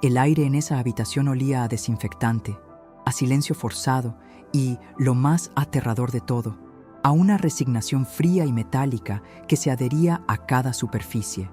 El aire en esa habitación olía a desinfectante, a silencio forzado y, lo más aterrador de todo, a una resignación fría y metálica que se adhería a cada superficie.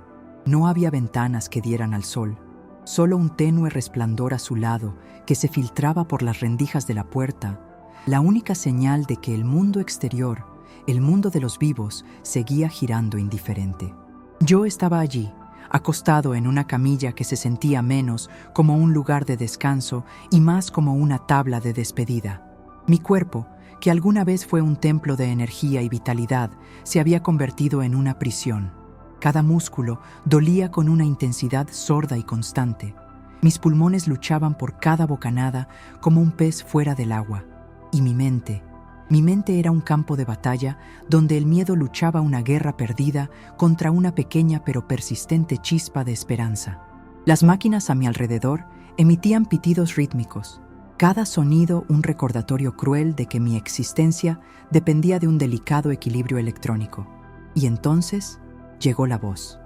No había ventanas que dieran al sol, solo un tenue resplandor azulado que se filtraba por las rendijas de la puerta, la única señal de que el mundo exterior, el mundo de los vivos, seguía girando indiferente. Yo estaba allí, acostado en una camilla que se sentía menos como un lugar de descanso y más como una tabla de despedida. Mi cuerpo, que alguna vez fue un templo de energía y vitalidad, se había convertido en una prisión. Cada músculo dolía con una intensidad sorda y constante. Mis pulmones luchaban por cada bocanada como un pez fuera del agua. Y mi mente era un campo de batalla donde el miedo luchaba una guerra perdida contra una pequeña pero persistente chispa de esperanza. Las máquinas a mi alrededor emitían pitidos rítmicos, cada sonido un recordatorio cruel de que mi existencia dependía de un delicado equilibrio electrónico. Y entonces llegó la voz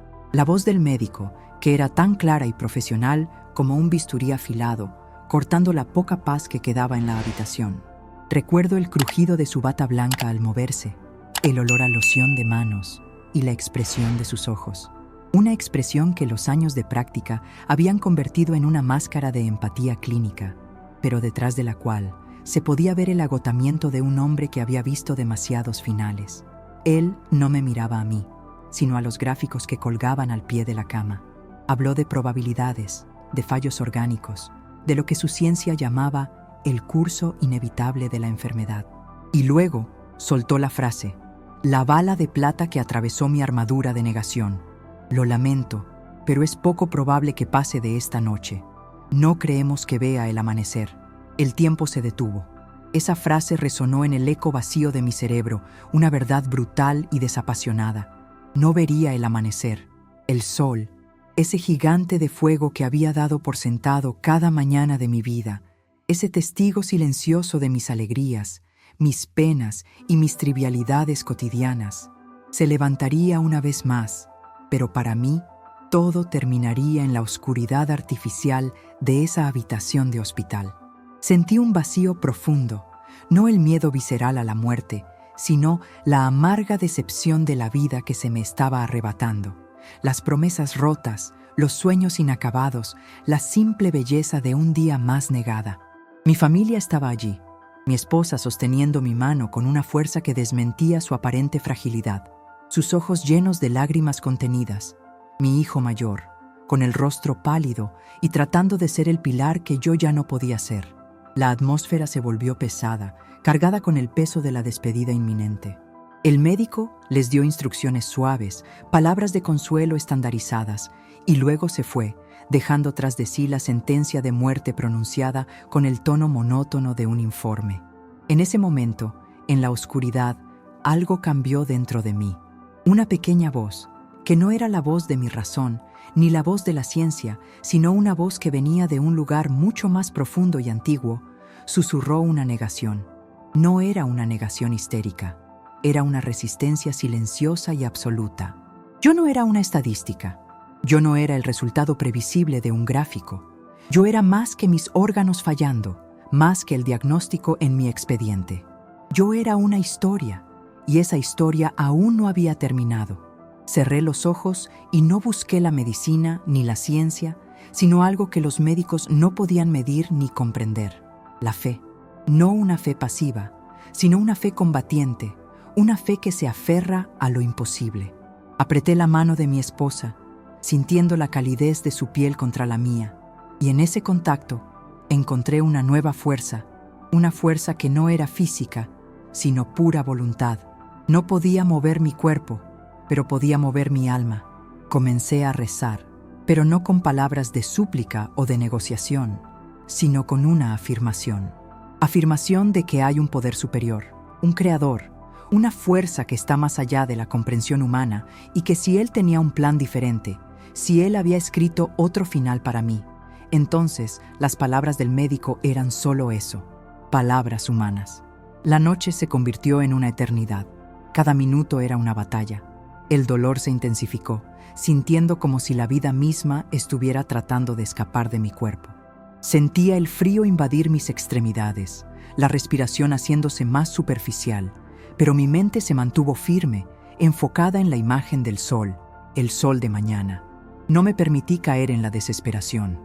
del médico, que era tan clara y profesional como un bisturí afilado, cortando la poca paz que quedaba en la habitación. Recuerdo el crujido de su bata blanca al moverse, el olor a loción de manos y la expresión de sus ojos. Una expresión que los años de práctica habían convertido en una máscara de empatía clínica, pero detrás de la cual se podía ver el agotamiento de un hombre que había visto demasiados finales. Él no me miraba a mí, sino a los gráficos que colgaban al pie de la cama. Habló de probabilidades, de fallos orgánicos, de lo que su ciencia llamaba el curso inevitable de la enfermedad. Y luego soltó la frase, la bala de plata que atravesó mi armadura de negación. Lo lamento, pero es poco probable que pase de esta noche. No creemos que vea el amanecer. El tiempo se detuvo. Esa frase resonó en el eco vacío de mi cerebro, una verdad brutal y desapasionada. No vería el amanecer, el sol, ese gigante de fuego que había dado por sentado cada mañana de mi vida, ese testigo silencioso de mis alegrías, mis penas y mis trivialidades cotidianas. Se levantaría una vez más, pero para mí todo terminaría en la oscuridad artificial de esa habitación de hospital. Sentí un vacío profundo, no el miedo visceral a la muerte, sino la amarga decepción de la vida que se me estaba arrebatando, las promesas rotas, los sueños inacabados, la simple belleza de un día más negada. Mi familia estaba allí, mi esposa sosteniendo mi mano con una fuerza que desmentía su aparente fragilidad, sus ojos llenos de lágrimas contenidas, mi hijo mayor, con el rostro pálido y tratando de ser el pilar que yo ya no podía ser. La atmósfera se volvió pesada, cargada con el peso de la despedida inminente. El médico les dio instrucciones suaves, palabras de consuelo estandarizadas, y luego se fue, dejando tras de sí la sentencia de muerte pronunciada con el tono monótono de un informe. En ese momento, en la oscuridad, algo cambió dentro de mí. Una pequeña voz, que no era la voz de mi razón, ni la voz de la ciencia, sino una voz que venía de un lugar mucho más profundo y antiguo, susurró una negación. No era una negación histérica, era una resistencia silenciosa y absoluta. Yo no era una estadística. Yo no era el resultado previsible de un gráfico. Yo era más que mis órganos fallando, más que el diagnóstico en mi expediente. Yo era una historia, y esa historia aún no había terminado. Cerré los ojos y no busqué la medicina ni la ciencia, sino algo que los médicos no podían medir ni comprender: la fe. No una fe pasiva, sino una fe combatiente, una fe que se aferra a lo imposible. Apreté la mano de mi esposa, sintiendo la calidez de su piel contra la mía, y en ese contacto encontré una nueva fuerza, una fuerza que no era física, sino pura voluntad. No podía mover mi cuerpo, pero podía mover mi alma. Comencé a rezar, pero no con palabras de súplica o de negociación, sino con una afirmación. Afirmación de que hay un poder superior, un creador, una fuerza que está más allá de la comprensión humana y que si Él tenía un plan diferente, si Él había escrito otro final para mí, entonces las palabras del médico eran solo eso, palabras humanas. La noche se convirtió en una eternidad. Cada minuto era una batalla. El dolor se intensificó, sintiendo como si la vida misma estuviera tratando de escapar de mi cuerpo. Sentía el frío invadir mis extremidades, la respiración haciéndose más superficial, pero mi mente se mantuvo firme, enfocada en la imagen del sol, el sol de mañana. No me permití caer en la desesperación.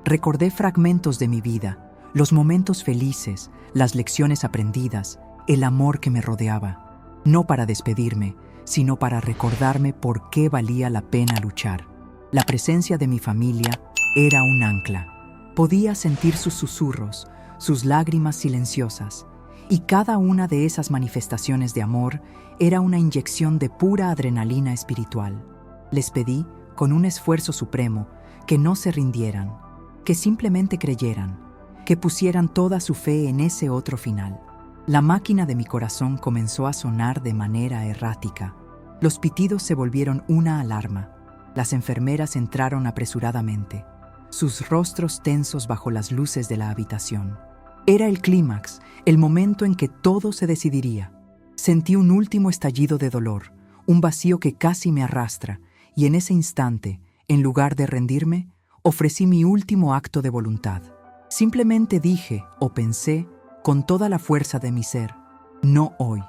Recordé fragmentos de mi vida, los momentos felices, las lecciones aprendidas, el amor que me rodeaba, no para despedirme, sino para recordarme por qué valía la pena luchar. La presencia de mi familia era un ancla. Podía sentir sus susurros, sus lágrimas silenciosas, y cada una de esas manifestaciones de amor era una inyección de pura adrenalina espiritual. Les pedí, con un esfuerzo supremo, que no se rindieran, que simplemente creyeran, que pusieran toda su fe en ese otro final. La máquina de mi corazón comenzó a sonar de manera errática. Los pitidos se volvieron una alarma. Las enfermeras entraron apresuradamente, sus rostros tensos bajo las luces de la habitación. Era el clímax, el momento en que todo se decidiría. Sentí un último estallido de dolor, un vacío que casi me arrastra, y en ese instante, en lugar de rendirme, ofrecí mi último acto de voluntad. Simplemente dije o pensé, con toda la fuerza de mi ser, no hoy.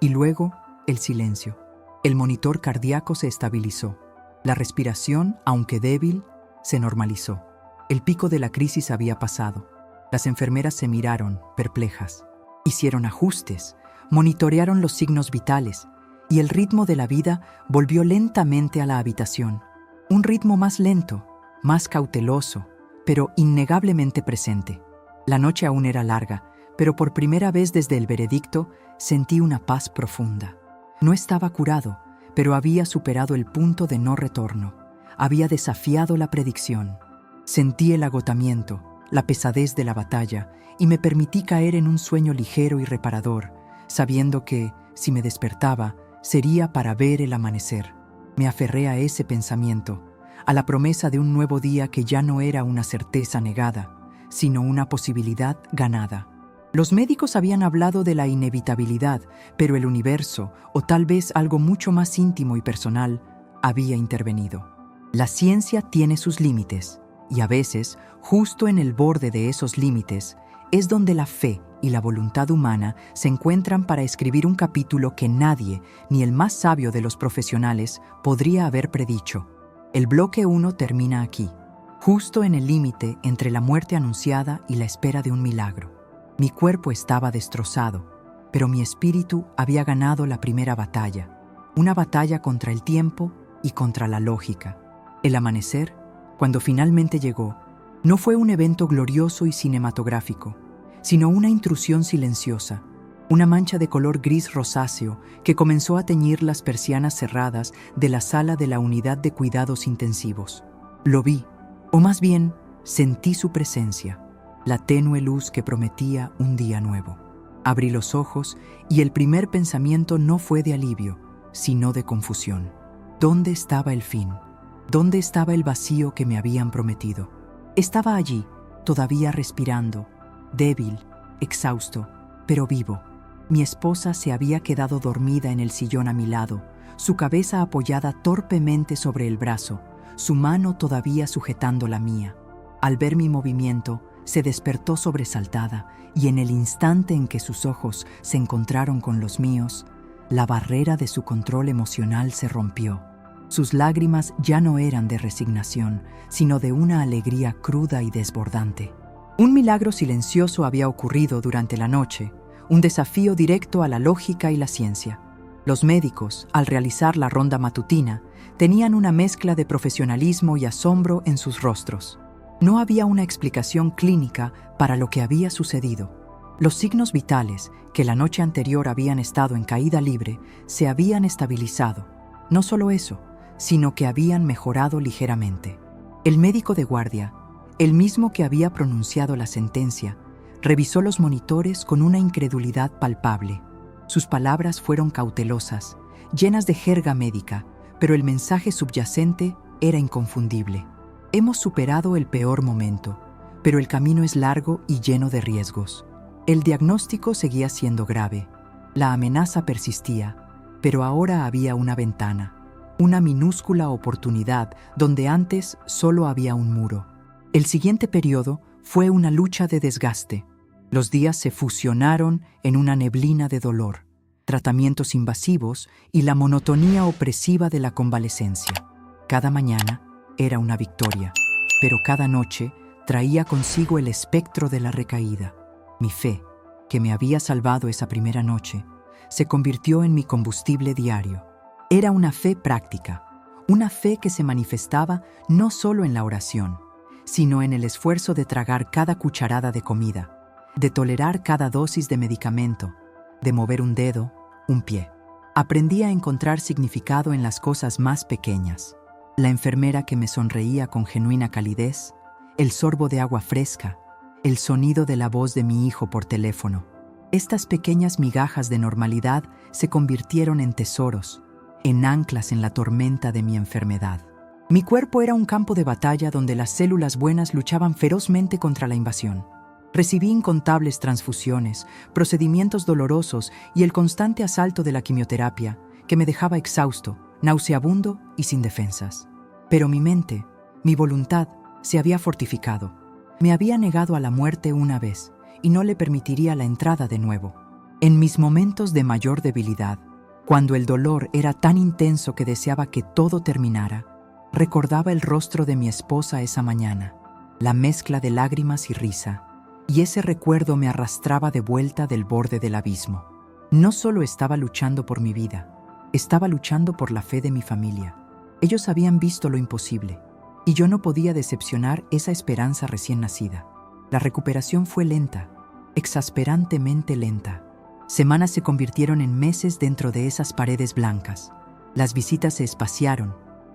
Y luego, el silencio. El monitor cardíaco se estabilizó. La respiración, aunque débil, se normalizó. El pico de la crisis había pasado. Las enfermeras se miraron, perplejas. Hicieron ajustes, monitorearon los signos vitales, y el ritmo de la vida volvió lentamente a la habitación. Un ritmo más lento, más cauteloso, pero innegablemente presente. La noche aún era larga, pero por primera vez desde el veredicto sentí una paz profunda. No estaba curado, pero había superado el punto de no retorno. Había desafiado la predicción. Sentí el agotamiento, la pesadez de la batalla, y me permití caer en un sueño ligero y reparador, sabiendo que, si me despertaba, sería para ver el amanecer. Me aferré a ese pensamiento, a la promesa de un nuevo día que ya no era una certeza negada, sino una posibilidad ganada. Los médicos habían hablado de la inevitabilidad, pero el universo, o tal vez algo mucho más íntimo y personal, había intervenido. La ciencia tiene sus límites, y a veces, justo en el borde de esos límites, es donde la fe y la voluntad humana se encuentran para escribir un capítulo que nadie, ni el más sabio de los profesionales, podría haber predicho. El bloque 1 termina aquí, justo en el límite entre la muerte anunciada y la espera de un milagro. Mi cuerpo estaba destrozado, pero mi espíritu había ganado la primera batalla, una batalla contra el tiempo y contra la lógica. El amanecer, cuando finalmente llegó, no fue un evento glorioso y cinematográfico, sino una intrusión silenciosa, una mancha de color gris rosáceo que comenzó a teñir las persianas cerradas de la sala de la unidad de cuidados intensivos. Lo vi, o más bien, sentí su presencia, la tenue luz que prometía un día nuevo. Abrí los ojos y el primer pensamiento no fue de alivio, sino de confusión. ¿Dónde estaba el fin? ¿Dónde estaba el vacío que me habían prometido? Estaba allí, todavía respirando, débil, exhausto, pero vivo. Mi esposa se había quedado dormida en el sillón a mi lado, su cabeza apoyada torpemente sobre el brazo, su mano todavía sujetando la mía. Al ver mi movimiento, se despertó sobresaltada y en el instante en que sus ojos se encontraron con los míos, la barrera de su control emocional se rompió. Sus lágrimas ya no eran de resignación, sino de una alegría cruda y desbordante. Un milagro silencioso había ocurrido durante la noche, un desafío directo a la lógica y la ciencia. Los médicos, al realizar la ronda matutina, tenían una mezcla de profesionalismo y asombro en sus rostros. No había una explicación clínica para lo que había sucedido. Los signos vitales, que la noche anterior habían estado en caída libre, se habían estabilizado. No solo eso, sino que habían mejorado ligeramente. El médico de guardia, el mismo que había pronunciado la sentencia, revisó los monitores con una incredulidad palpable. Sus palabras fueron cautelosas, llenas de jerga médica, pero el mensaje subyacente era inconfundible. Hemos superado el peor momento, pero el camino es largo y lleno de riesgos. El diagnóstico seguía siendo grave. La amenaza persistía, pero ahora había una ventana. una minúscula oportunidad donde antes solo había un muro. El siguiente periodo fue una lucha de desgaste. Los días se fusionaron en una neblina de dolor, tratamientos invasivos y la monotonía opresiva de la convalecencia. Cada mañana era una victoria, pero cada noche traía consigo el espectro de la recaída. Mi fe, que me había salvado esa primera noche, se convirtió en mi combustible diario. Era una fe práctica, una fe que se manifestaba no solo en la oración, sino en el esfuerzo de tragar cada cucharada de comida, de tolerar cada dosis de medicamento, de mover un dedo, un pie. Aprendí a encontrar significado en las cosas más pequeñas. La enfermera que me sonreía con genuina calidez, el sorbo de agua fresca, el sonido de la voz de mi hijo por teléfono. Estas pequeñas migajas de normalidad se convirtieron en tesoros, en anclas en la tormenta de mi enfermedad. Mi cuerpo era un campo de batalla donde las células buenas luchaban ferozmente contra la invasión. Recibí incontables transfusiones, procedimientos dolorosos y el constante asalto de la quimioterapia, que me dejaba exhausto, nauseabundo y sin defensas. Pero mi mente, mi voluntad, se había fortificado. Me había negado a la muerte una vez y no le permitiría la entrada de nuevo. En mis momentos de mayor debilidad, cuando el dolor era tan intenso que deseaba que todo terminara, recordaba el rostro de mi esposa esa mañana, la mezcla de lágrimas y risa, y ese recuerdo me arrastraba de vuelta del borde del abismo. No solo estaba luchando por mi vida, estaba luchando por la fe de mi familia. Ellos habían visto lo imposible, y yo no podía decepcionar esa esperanza recién nacida. La recuperación fue lenta, exasperantemente lenta. Semanas se convirtieron en meses dentro de esas paredes blancas. Las visitas se espaciaron,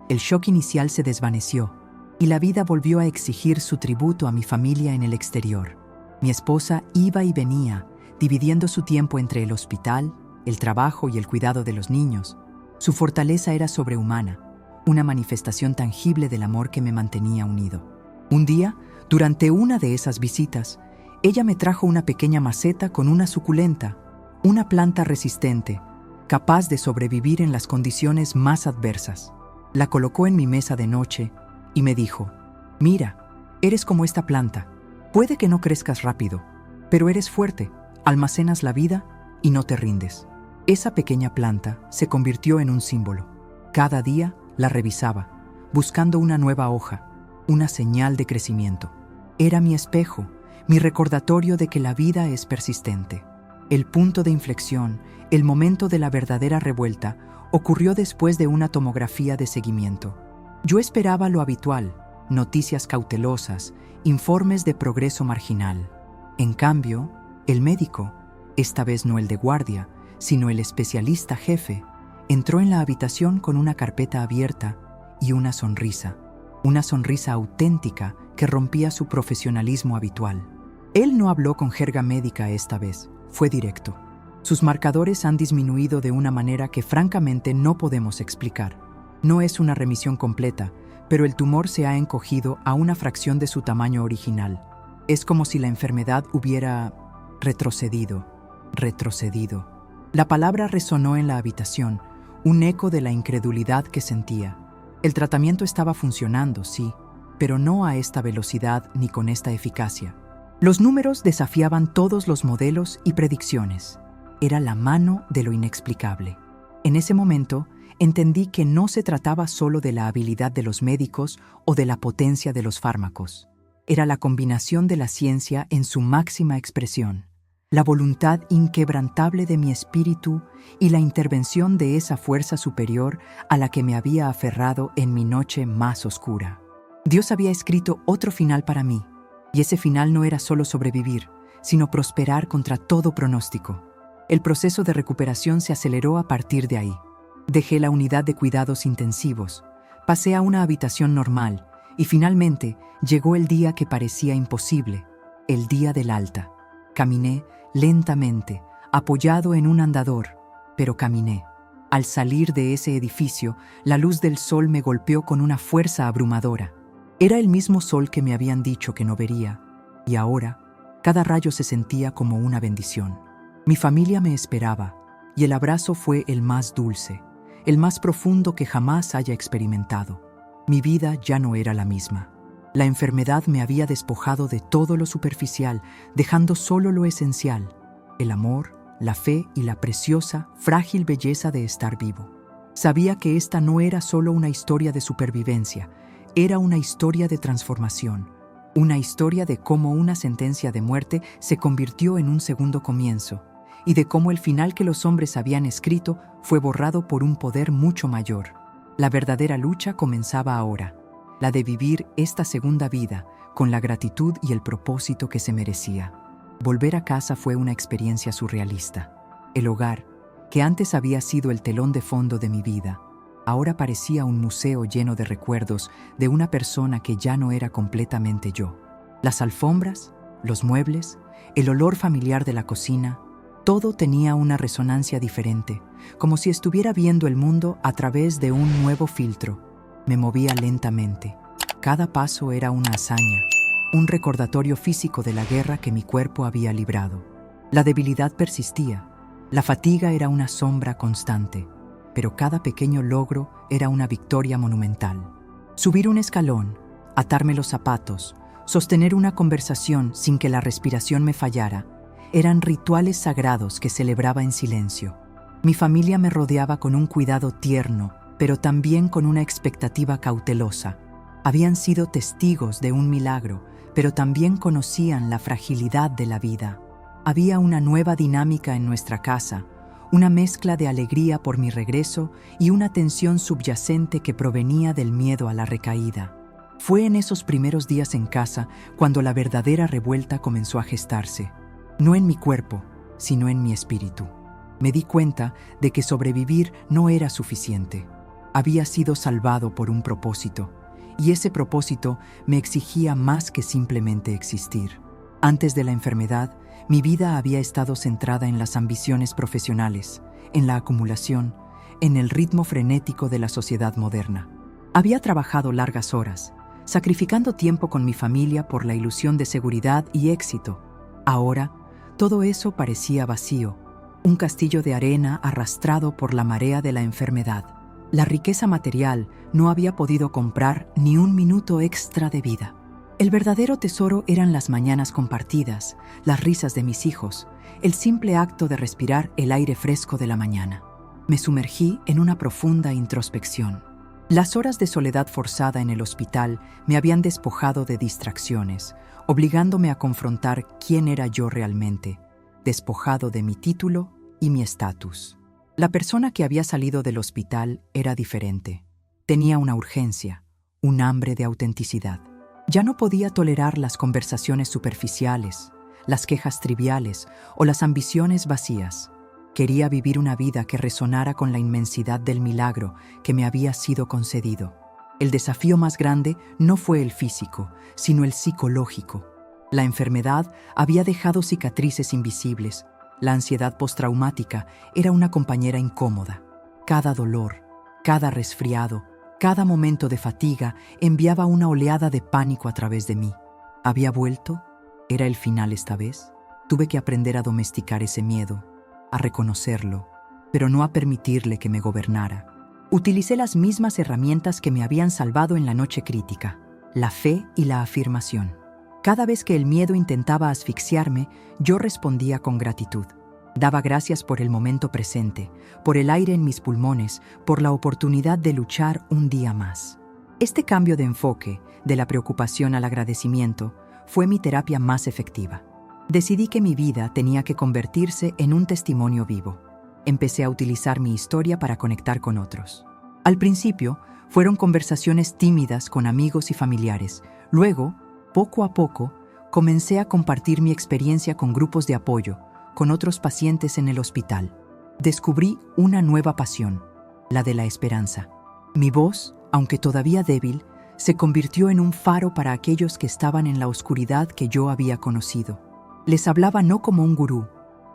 el shock inicial se desvaneció, y la vida volvió a exigir su tributo a mi familia en el exterior. Mi esposa iba y venía, dividiendo su tiempo entre el hospital, el trabajo y el cuidado de los niños. Su fortaleza era sobrehumana, una manifestación tangible del amor que me mantenía unido. Un día, durante una de esas visitas, ella me trajo una pequeña maceta con una suculenta, una planta resistente, capaz de sobrevivir en las condiciones más adversas. La colocó en mi mesa de noche y me dijo: «Mira, eres como esta planta. Puede que no crezcas rápido, pero eres fuerte, almacenas la vida y no te rindes». Esa pequeña planta se convirtió en un símbolo. Cada día la revisaba, buscando una nueva hoja, una señal de crecimiento. Era mi espejo, mi recordatorio de que la vida es persistente. El punto de inflexión, el momento de la verdadera revuelta, ocurrió después de una tomografía de seguimiento. Yo esperaba lo habitual, noticias cautelosas, informes de progreso marginal. En cambio, el médico, esta vez no el de guardia, sino el especialista jefe, entró en la habitación con una carpeta abierta y una sonrisa auténtica que rompía su profesionalismo habitual. Él no habló con jerga médica esta vez, fue directo. Sus marcadores han disminuido de una manera que francamente no podemos explicar. No es una remisión completa, pero el tumor se ha encogido a una fracción de su tamaño original. Es como si la enfermedad hubiera retrocedido. La palabra resonó en la habitación, un eco de la incredulidad que sentía. El tratamiento estaba funcionando, sí, pero no a esta velocidad ni con esta eficacia. Los números desafiaban todos los modelos y predicciones. Era la mano de lo inexplicable. En ese momento, entendí que no se trataba solo de la habilidad de los médicos o de la potencia de los fármacos. Era la combinación de la ciencia en su máxima expresión, la voluntad inquebrantable de mi espíritu y la intervención de esa fuerza superior a la que me había aferrado en mi noche más oscura. Dios había escrito otro final para mí, y ese final no era solo sobrevivir, sino prosperar contra todo pronóstico. El proceso de recuperación se aceleró a partir de ahí. Dejé la unidad de cuidados intensivos, pasé a una habitación normal y finalmente llegó el día que parecía imposible, el día del alta. Caminé lentamente, apoyado en un andador, pero caminé. Al salir de ese edificio, la luz del sol me golpeó con una fuerza abrumadora. Era el mismo sol que me habían dicho que no vería, y ahora cada rayo se sentía como una bendición. Mi familia me esperaba, y el abrazo fue el más dulce, el más profundo que jamás haya experimentado. Mi vida ya no era la misma. La enfermedad me había despojado de todo lo superficial, dejando solo lo esencial: el amor, la fe y la preciosa, frágil belleza de estar vivo. Sabía que esta no era solo una historia de supervivencia, era una historia de transformación, una historia de cómo una sentencia de muerte se convirtió en un segundo comienzo, y de cómo el final que los hombres habían escrito fue borrado por un poder mucho mayor. La verdadera lucha comenzaba ahora, la de vivir esta segunda vida con la gratitud y el propósito que se merecía. Volver a casa fue una experiencia surrealista. El hogar, que antes había sido el telón de fondo de mi vida, ahora parecía un museo lleno de recuerdos de una persona que ya no era completamente yo. Las alfombras, los muebles, el olor familiar de la cocina, todo tenía una resonancia diferente, como si estuviera viendo el mundo a través de un nuevo filtro. Me movía lentamente. Cada paso era una hazaña, un recordatorio físico de la guerra que mi cuerpo había librado. La debilidad persistía, la fatiga era una sombra constante, pero cada pequeño logro era una victoria monumental. Subir un escalón, atarme los zapatos, sostener una conversación sin que la respiración me fallara, eran rituales sagrados que celebraba en silencio. Mi familia me rodeaba con un cuidado tierno, pero también con una expectativa cautelosa. Habían sido testigos de un milagro, pero también conocían la fragilidad de la vida. Había una nueva dinámica en nuestra casa, una mezcla de alegría por mi regreso y una tensión subyacente que provenía del miedo a la recaída. Fue en esos primeros días en casa cuando la verdadera revuelta comenzó a gestarse. No en mi cuerpo, sino en mi espíritu. Me di cuenta de que sobrevivir no era suficiente. Había sido salvado por un propósito, y ese propósito me exigía más que simplemente existir. Antes de la enfermedad, mi vida había estado centrada en las ambiciones profesionales, en la acumulación, en el ritmo frenético de la sociedad moderna. Había trabajado largas horas, sacrificando tiempo con mi familia por la ilusión de seguridad y éxito. Ahora, todo eso parecía vacío, un castillo de arena arrastrado por la marea de la enfermedad. La riqueza material no había podido comprar ni un minuto extra de vida. El verdadero tesoro eran las mañanas compartidas, las risas de mis hijos, el simple acto de respirar el aire fresco de la mañana. Me sumergí en una profunda introspección. Las horas de soledad forzada en el hospital me habían despojado de distracciones, obligándome a confrontar quién era yo realmente, despojado de mi título y mi estatus. La persona que había salido del hospital era diferente. Tenía una urgencia, un hambre de autenticidad. Ya no podía tolerar las conversaciones superficiales, las quejas triviales o las ambiciones vacías. Quería vivir una vida que resonara con la inmensidad del milagro que me había sido concedido. El desafío más grande no fue el físico, sino el psicológico. La enfermedad había dejado cicatrices invisibles. La ansiedad postraumática era una compañera incómoda. Cada dolor, cada resfriado, cada momento de fatiga enviaba una oleada de pánico a través de mí. ¿Había vuelto? ¿Era el final esta vez? Tuve que aprender a domesticar ese miedo, a reconocerlo, pero no a permitirle que me gobernara. Utilicé las mismas herramientas que me habían salvado en la noche crítica, la fe y la afirmación. Cada vez que el miedo intentaba asfixiarme, yo respondía con gratitud. Daba gracias por el momento presente, por el aire en mis pulmones, por la oportunidad de luchar un día más. Este cambio de enfoque, de la preocupación al agradecimiento, fue mi terapia más efectiva. Decidí que mi vida tenía que convertirse en un testimonio vivo. Empecé a utilizar mi historia para conectar con otros. Al principio, fueron conversaciones tímidas con amigos y familiares. Luego, poco a poco, comencé a compartir mi experiencia con grupos de apoyo, con otros pacientes en el hospital. Descubrí una nueva pasión, la de la esperanza. Mi voz, aunque todavía débil, se convirtió en un faro para aquellos que estaban en la oscuridad que yo había conocido. Les hablaba no como un gurú,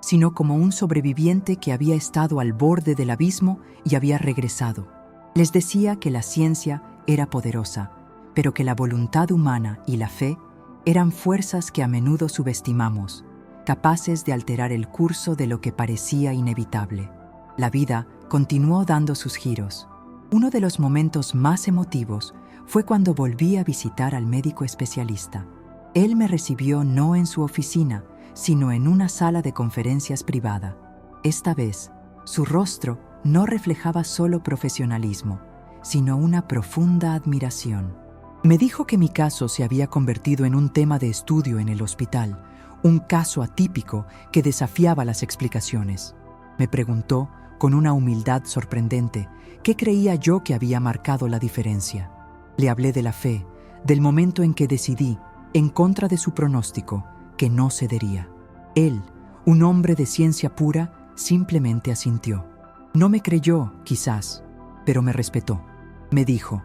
sino como un sobreviviente que había estado al borde del abismo y había regresado. Les decía que la ciencia era poderosa, pero que la voluntad humana y la fe eran fuerzas que a menudo subestimamos, capaces de alterar el curso de lo que parecía inevitable. La vida continuó dando sus giros. Uno de los momentos más emotivos fue cuando volví a visitar al médico especialista. Él me recibió no en su oficina, sino en una sala de conferencias privada. Esta vez, su rostro no reflejaba solo profesionalismo, sino una profunda admiración. Me dijo que mi caso se había convertido en un tema de estudio en el hospital, un caso atípico que desafiaba las explicaciones. Me preguntó, con una humildad sorprendente, qué creía yo que había marcado la diferencia. Le hablé de la fe, del momento en que decidí, en contra de su pronóstico, que no cedería. Él, un hombre de ciencia pura, simplemente asintió. No me creyó, quizás, pero me respetó. Me dijo,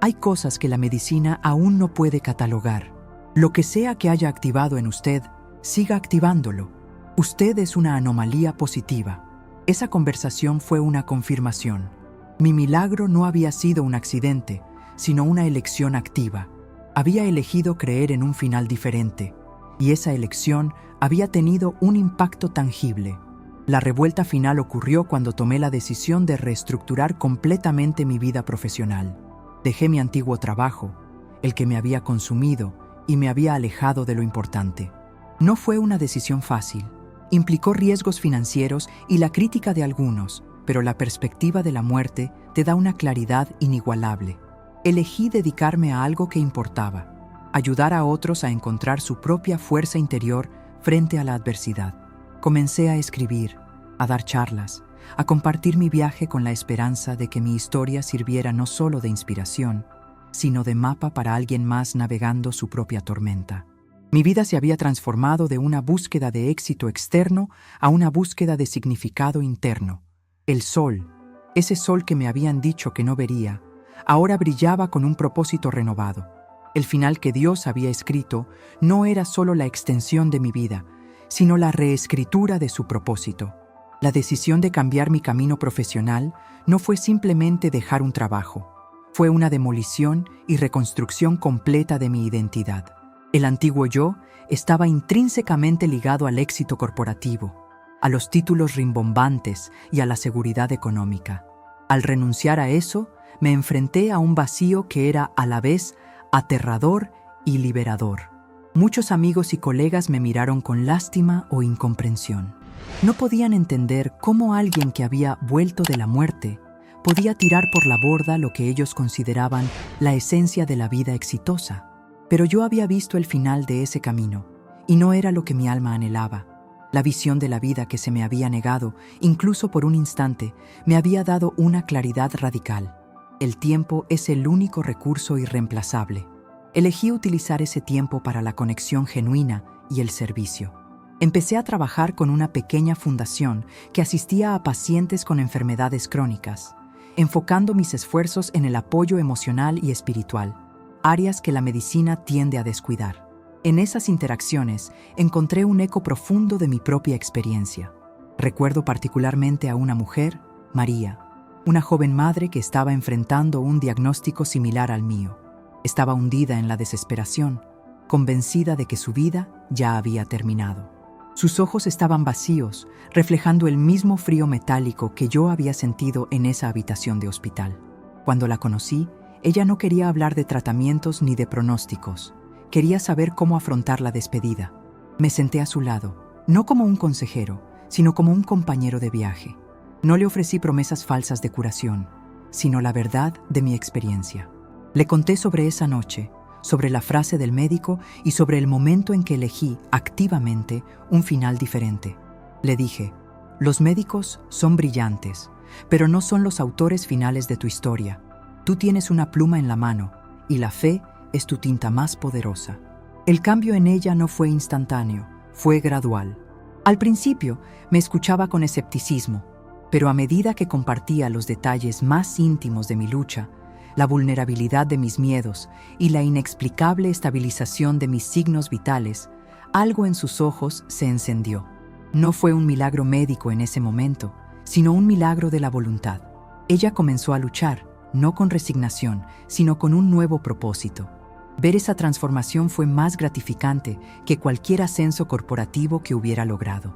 hay cosas que la medicina aún no puede catalogar. Lo que sea que haya activado en usted, siga activándolo. Usted es una anomalía positiva. Esa conversación fue una confirmación. Mi milagro no había sido un accidente, sino una elección activa. Había elegido creer en un final diferente, y esa elección había tenido un impacto tangible. La revuelta final ocurrió cuando tomé la decisión de reestructurar completamente mi vida profesional. Dejé mi antiguo trabajo, el que me había consumido y me había alejado de lo importante. No fue una decisión fácil. Implicó riesgos financieros y la crítica de algunos, pero la perspectiva de la muerte te da una claridad inigualable. Elegí dedicarme a algo que importaba, ayudar a otros a encontrar su propia fuerza interior frente a la adversidad. Comencé a escribir, a dar charlas, a compartir mi viaje con la esperanza de que mi historia sirviera no solo de inspiración, sino de mapa para alguien más navegando su propia tormenta. Mi vida se había transformado de una búsqueda de éxito externo a una búsqueda de significado interno. El sol, ese sol que me habían dicho que no vería, ahora brillaba con un propósito renovado. El final que Dios había escrito no era solo la extensión de mi vida, sino la reescritura de su propósito. La decisión de cambiar mi camino profesional no fue simplemente dejar un trabajo, fue una demolición y reconstrucción completa de mi identidad. El antiguo yo estaba intrínsecamente ligado al éxito corporativo, a los títulos rimbombantes y a la seguridad económica. Al renunciar a eso, me enfrenté a un vacío que era a la vez aterrador y liberador. Muchos amigos y colegas me miraron con lástima o incomprensión. No podían entender cómo alguien que había vuelto de la muerte podía tirar por la borda lo que ellos consideraban la esencia de la vida exitosa. Pero yo había visto el final de ese camino, y no era lo que mi alma anhelaba. La visión de la vida que se me había negado, incluso por un instante, me había dado una claridad radical. El tiempo es el único recurso irreemplazable. Elegí utilizar ese tiempo para la conexión genuina y el servicio. Empecé a trabajar con una pequeña fundación que asistía a pacientes con enfermedades crónicas, enfocando mis esfuerzos en el apoyo emocional y espiritual, áreas que la medicina tiende a descuidar. En esas interacciones encontré un eco profundo de mi propia experiencia. Recuerdo particularmente a una mujer, María, una joven madre que estaba enfrentando un diagnóstico similar al mío. Estaba hundida en la desesperación, convencida de que su vida ya había terminado. Sus ojos estaban vacíos, reflejando el mismo frío metálico que yo había sentido en esa habitación de hospital. Cuando la conocí, ella no quería hablar de tratamientos ni de pronósticos. Quería saber cómo afrontar la despedida. Me senté a su lado, no como un consejero, sino como un compañero de viaje. No le ofrecí promesas falsas de curación, sino la verdad de mi experiencia. Le conté sobre esa noche, sobre la frase del médico y sobre el momento en que elegí activamente un final diferente. Le dije, los médicos son brillantes, pero no son los autores finales de tu historia. Tú tienes una pluma en la mano y la fe es tu tinta más poderosa. El cambio en ella no fue instantáneo, fue gradual. Al principio me escuchaba con escepticismo, pero a medida que compartía los detalles más íntimos de mi lucha, la vulnerabilidad de mis miedos y la inexplicable estabilización de mis signos vitales, algo en sus ojos se encendió. No fue un milagro médico en ese momento, sino un milagro de la voluntad. Ella comenzó a luchar, no con resignación, sino con un nuevo propósito. Ver esa transformación fue más gratificante que cualquier ascenso corporativo que hubiera logrado.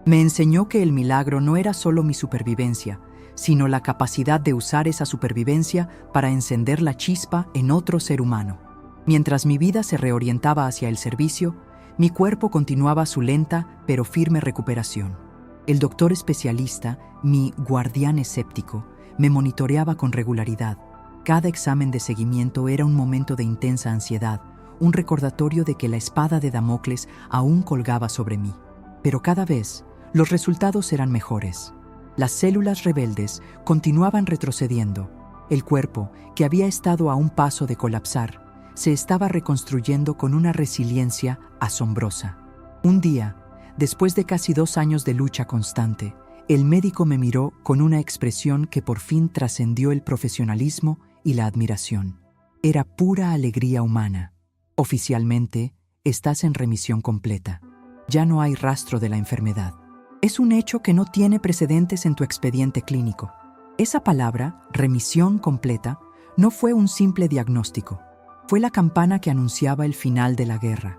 Me enseñó que el milagro no era solo mi supervivencia, sino la capacidad de usar esa supervivencia para encender la chispa en otro ser humano. Mientras mi vida se reorientaba hacia el servicio, mi cuerpo continuaba su lenta pero firme recuperación. El doctor especialista, mi guardián escéptico, me monitoreaba con regularidad. Cada examen de seguimiento era un momento de intensa ansiedad, un recordatorio de que la espada de Damocles aún colgaba sobre mí. Pero cada vez, los resultados eran mejores. Las células rebeldes continuaban retrocediendo. El cuerpo, que había estado a un paso de colapsar, se estaba reconstruyendo con una resiliencia asombrosa. Un día, después de casi 2 años de lucha constante, el médico me miró con una expresión que por fin trascendió el profesionalismo y la admiración. Era pura alegría humana. Oficialmente, estás en remisión completa. Ya no hay rastro de la enfermedad. Es un hecho que no tiene precedentes en tu expediente clínico. Esa palabra, remisión completa, no fue un simple diagnóstico. Fue la campana que anunciaba el final de la guerra.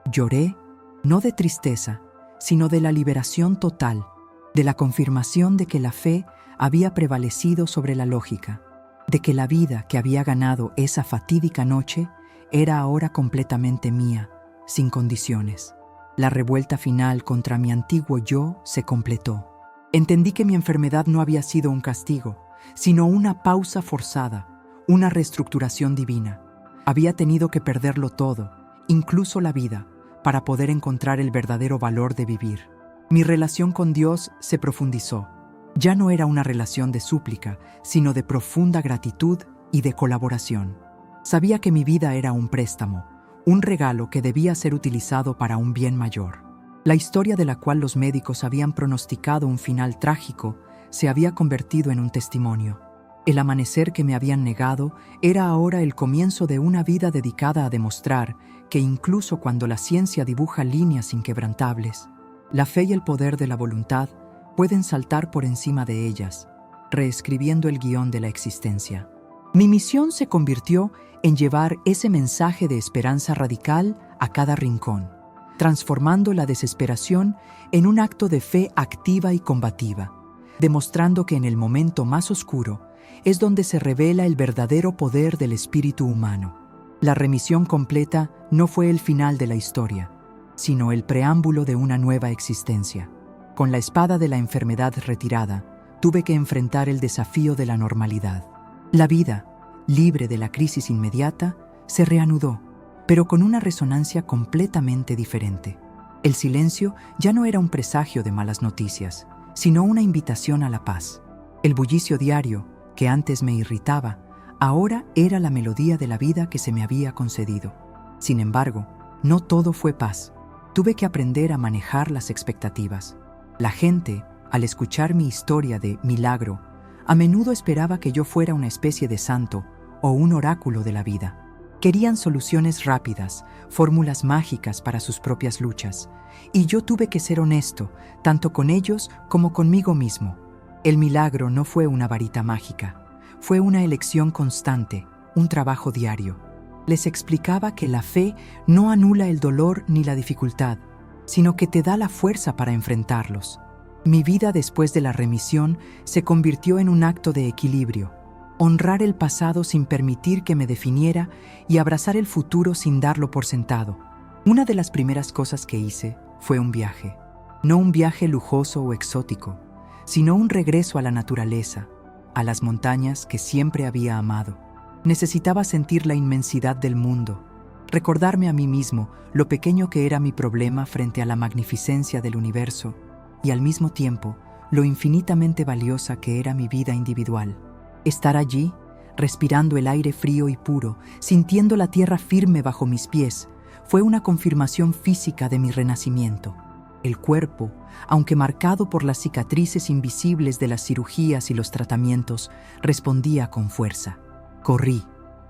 Lloré, no de tristeza, sino de la liberación total, de la confirmación de que la fe había prevalecido sobre la lógica, de que la vida que había ganado esa fatídica noche era ahora completamente mía, sin condiciones. La revuelta final contra mi antiguo yo se completó. Entendí que mi enfermedad no había sido un castigo, sino una pausa forzada, una reestructuración divina. Había tenido que perderlo todo, incluso la vida, para poder encontrar el verdadero valor de vivir. Mi relación con Dios se profundizó. Ya no era una relación de súplica, sino de profunda gratitud y de colaboración. Sabía que mi vida era un préstamo, un regalo que debía ser utilizado para un bien mayor. La historia de la cual los médicos habían pronosticado un final trágico se había convertido en un testimonio. El amanecer que me habían negado era ahora el comienzo de una vida dedicada a demostrar que incluso cuando la ciencia dibuja líneas inquebrantables, la fe y el poder de la voluntad pueden saltar por encima de ellas, reescribiendo el guión de la existencia. Mi misión se convirtió en llevar ese mensaje de esperanza radical a cada rincón, transformando la desesperación en un acto de fe activa y combativa, demostrando que en el momento más oscuro es donde se revela el verdadero poder del espíritu humano. La remisión completa no fue el final de la historia, sino el preámbulo de una nueva existencia. Con la espada de la enfermedad retirada, tuve que enfrentar el desafío de la normalidad. La vida, libre de la crisis inmediata, se reanudó, pero con una resonancia completamente diferente. El silencio ya no era un presagio de malas noticias, sino una invitación a la paz. El bullicio diario, que antes me irritaba, ahora era la melodía de la vida que se me había concedido. Sin embargo, no todo fue paz. Tuve que aprender a manejar las expectativas. La gente, al escuchar mi historia de milagro, a menudo esperaba que yo fuera una especie de santo o un oráculo de la vida. Querían soluciones rápidas, fórmulas mágicas para sus propias luchas, y yo tuve que ser honesto, tanto con ellos como conmigo mismo. El milagro no fue una varita mágica, fue una elección constante, un trabajo diario. Les explicaba que la fe no anula el dolor ni la dificultad, sino que te da la fuerza para enfrentarlos. Mi vida después de la remisión se convirtió en un acto de equilibrio. Honrar el pasado sin permitir que me definiera y abrazar el futuro sin darlo por sentado. Una de las primeras cosas que hice fue un viaje. No un viaje lujoso o exótico, sino un regreso a la naturaleza, a las montañas que siempre había amado. Necesitaba sentir la inmensidad del mundo, recordarme a mí mismo lo pequeño que era mi problema frente a la magnificencia del universo y al mismo tiempo lo infinitamente valiosa que era mi vida individual. Estar allí, respirando el aire frío y puro, sintiendo la tierra firme bajo mis pies, fue una confirmación física de mi renacimiento. El cuerpo, aunque marcado por las cicatrices invisibles de las cirugías y los tratamientos, respondía con fuerza. Corrí,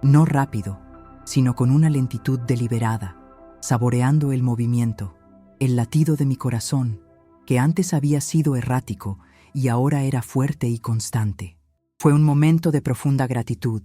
no rápido, sino con una lentitud deliberada, saboreando el movimiento, el latido de mi corazón, que antes había sido errático y ahora era fuerte y constante. Fue un momento de profunda gratitud,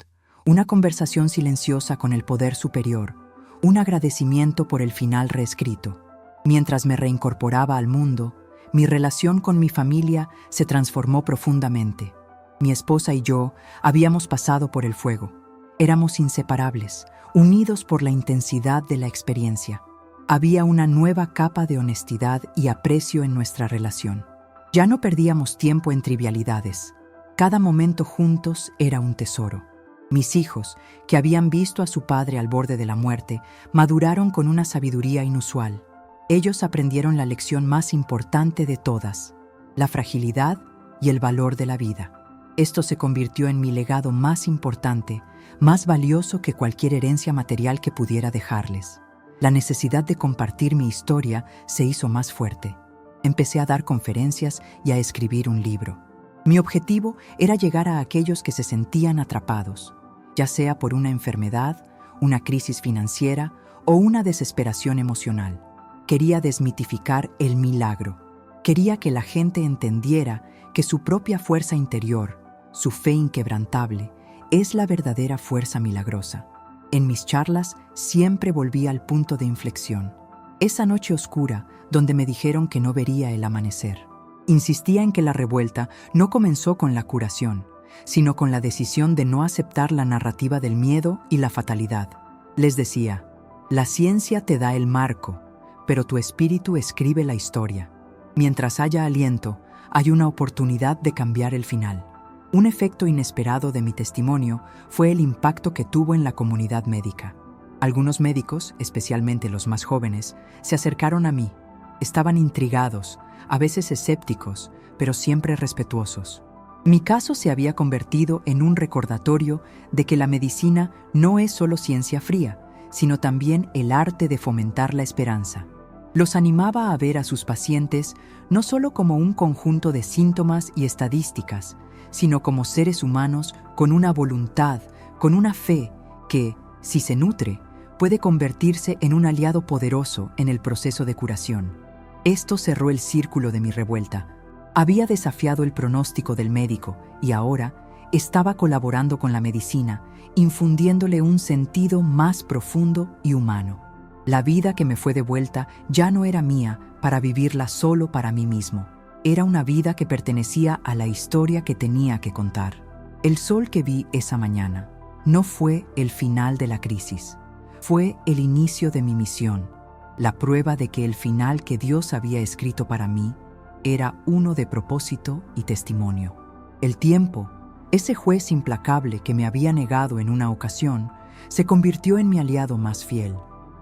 una conversación silenciosa con el poder superior, un agradecimiento por el final reescrito. Mientras me reincorporaba al mundo, mi relación con mi familia se transformó profundamente. Mi esposa y yo habíamos pasado por el fuego. Éramos inseparables, unidos por la intensidad de la experiencia. Había una nueva capa de honestidad y aprecio en nuestra relación. Ya no perdíamos tiempo en trivialidades. Cada momento juntos era un tesoro. Mis hijos, que habían visto a su padre al borde de la muerte, maduraron con una sabiduría inusual. Ellos aprendieron la lección más importante de todas: la fragilidad y el valor de la vida. Esto se convirtió en mi legado más importante, más valioso que cualquier herencia material que pudiera dejarles. La necesidad de compartir mi historia se hizo más fuerte. Empecé a dar conferencias y a escribir un libro. Mi objetivo era llegar a aquellos que se sentían atrapados, ya sea por una enfermedad, una crisis financiera o una desesperación emocional. Quería desmitificar el milagro. Quería que la gente entendiera que su propia fuerza interior, su fe inquebrantable, es la verdadera fuerza milagrosa. En mis charlas siempre volví al punto de inflexión. Esa noche oscura donde me dijeron que no vería el amanecer. Insistía en que la revuelta no comenzó con la curación, sino con la decisión de no aceptar la narrativa del miedo y la fatalidad. Les decía: la ciencia te da el marco, pero tu espíritu escribe la historia. Mientras haya aliento, hay una oportunidad de cambiar el final. Un efecto inesperado de mi testimonio fue el impacto que tuvo en la comunidad médica. Algunos médicos, especialmente los más jóvenes, se acercaron a mí. Estaban intrigados, a veces escépticos, pero siempre respetuosos. Mi caso se había convertido en un recordatorio de que la medicina no es solo ciencia fría, sino también el arte de fomentar la esperanza. Los animaba a ver a sus pacientes no solo como un conjunto de síntomas y estadísticas, sino como seres humanos con una voluntad, con una fe que, si se nutre, puede convertirse en un aliado poderoso en el proceso de curación. Esto cerró el círculo de mi revuelta. Había desafiado el pronóstico del médico y ahora estaba colaborando con la medicina, infundiéndole un sentido más profundo y humano. La vida que me fue devuelta ya no era mía para vivirla solo para mí mismo. Era una vida que pertenecía a la historia que tenía que contar. El sol que vi esa mañana no fue el final de la crisis. Fue el inicio de mi misión, la prueba de que el final que Dios había escrito para mí era uno de propósito y testimonio. El tiempo, ese juez implacable que me había negado en una ocasión, se convirtió en mi aliado más fiel.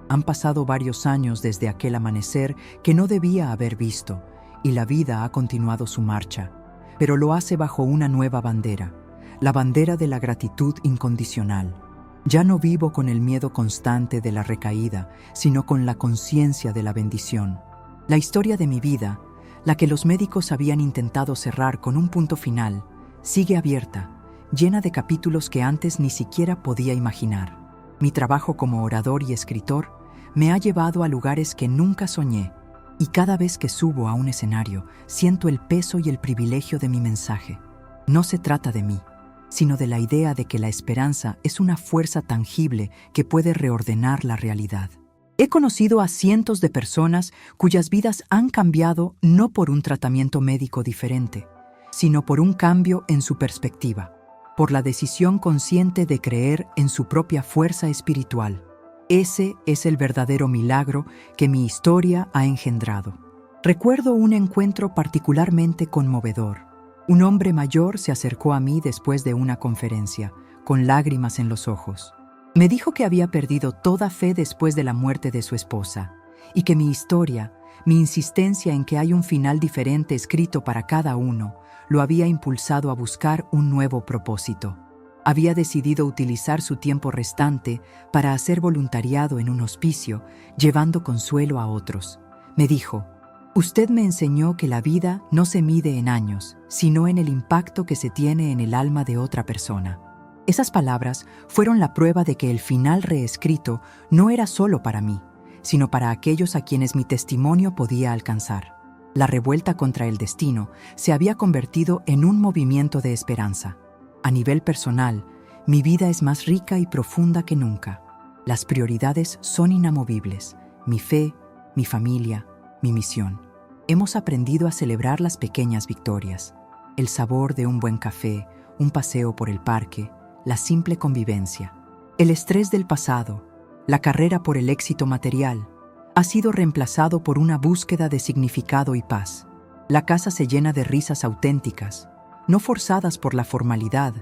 Han pasado varios años desde aquel amanecer que no debía haber visto, y la vida ha continuado su marcha, pero lo hace bajo una nueva bandera, la bandera de la gratitud incondicional. Ya no vivo con el miedo constante de la recaída, sino con la conciencia de la bendición. La historia de mi vida, la que los médicos habían intentado cerrar con un punto final, sigue abierta, llena de capítulos que antes ni siquiera podía imaginar. Mi trabajo como orador y escritor me ha llevado a lugares que nunca soñé, y cada vez que subo a un escenario, siento el peso y el privilegio de mi mensaje. No se trata de mí, sino de la idea de que la esperanza es una fuerza tangible que puede reordenar la realidad. He conocido a cientos de personas cuyas vidas han cambiado no por un tratamiento médico diferente, sino por un cambio en su perspectiva, por la decisión consciente de creer en su propia fuerza espiritual. Ese es el verdadero milagro que mi historia ha engendrado. Recuerdo un encuentro particularmente conmovedor. Un hombre mayor se acercó a mí después de una conferencia, con lágrimas en los ojos. Me dijo que había perdido toda fe después de la muerte de su esposa, y que mi historia, mi insistencia en que hay un final diferente escrito para cada uno, lo había impulsado a buscar un nuevo propósito. Había decidido utilizar su tiempo restante para hacer voluntariado en un hospicio, llevando consuelo a otros. Me dijo: «Usted me enseñó que la vida no se mide en años, sino en el impacto que se tiene en el alma de otra persona». Esas palabras fueron la prueba de que el final reescrito no era solo para mí, sino para aquellos a quienes mi testimonio podía alcanzar. La revuelta contra el destino se había convertido en un movimiento de esperanza. A nivel personal, mi vida es más rica y profunda que nunca. Las prioridades son inamovibles: mi fe, mi familia, mi misión. Hemos aprendido a celebrar las pequeñas victorias: el sabor de un buen café un paseo por el parque, la simple convivencia. El estrés del pasado, la carrera por el éxito material, ha sido reemplazado por una búsqueda de significado y paz. La casa se llena de risas auténticas, no forzadas por la formalidad,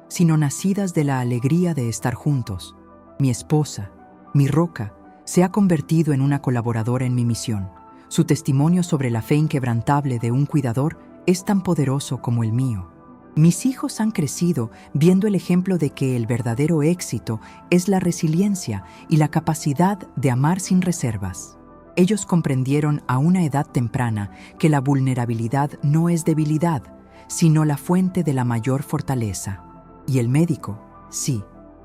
sino nacidas de la alegría de estar juntos. Mi esposa, mi roca, se ha convertido en una colaboradora en mi misión. Su testimonio sobre la fe inquebrantable de un cuidador es tan poderoso como el mío. Mis hijos han crecido viendo el ejemplo de que el verdadero éxito es la resiliencia y la capacidad de amar sin reservas. Ellos comprendieron a una edad temprana que la vulnerabilidad no es debilidad, sino la fuente de la mayor fortaleza. Y el médico, sí,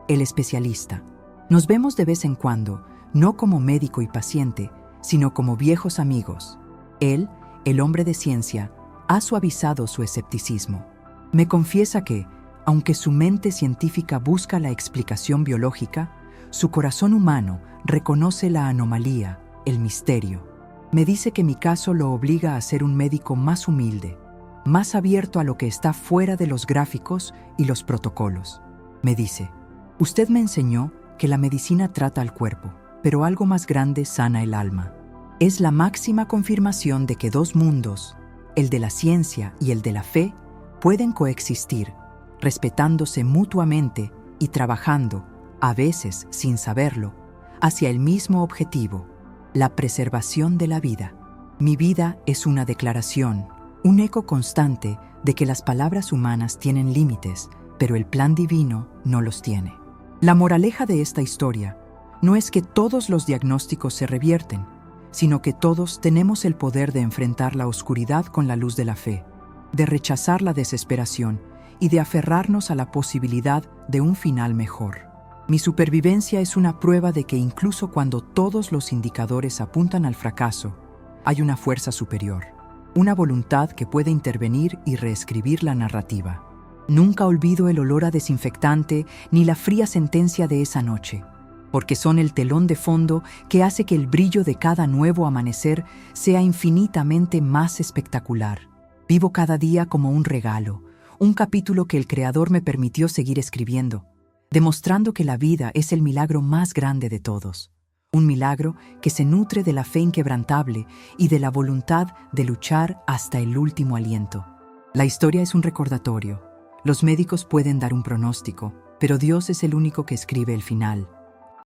el especialista. Nos vemos de vez en cuando, no como médico y paciente, sino como viejos amigos. Él, el hombre de ciencia, ha suavizado su escepticismo. Me confiesa que, aunque su mente científica busca la explicación biológica, su corazón humano reconoce la anomalía, el misterio. Me dice que mi caso lo obliga a ser un médico más humilde, más abierto a lo que está fuera de los gráficos y los protocolos. Me dice, usted me enseñó que la medicina trata al cuerpo, pero algo más grande sana el alma. Es la máxima confirmación de que dos mundos, el de la ciencia y el de la fe, pueden coexistir, respetándose mutuamente y trabajando, a veces sin saberlo, hacia el mismo objetivo, la preservación de la vida. Mi vida es una declaración, un eco constante de que las palabras humanas tienen límites, pero el plan divino no los tiene. La moraleja de esta historia no es que todos los diagnósticos se revierten, sino que todos tenemos el poder de enfrentar la oscuridad con la luz de la fe, de rechazar la desesperación y de aferrarnos a la posibilidad de un final mejor. Mi supervivencia es una prueba de que incluso cuando todos los indicadores apuntan al fracaso, hay una fuerza superior, una voluntad que puede intervenir y reescribir la narrativa. Nunca olvido el olor a desinfectante ni la fría sentencia de esa noche, porque son el telón de fondo que hace que el brillo de cada nuevo amanecer sea infinitamente más espectacular. Vivo cada día como un regalo, un capítulo que el Creador me permitió seguir escribiendo, demostrando que la vida es el milagro más grande de todos. Un milagro que se nutre de la fe inquebrantable y de la voluntad de luchar hasta el último aliento. La historia es un recordatorio. Los médicos pueden dar un pronóstico, pero Dios es el único que escribe el final.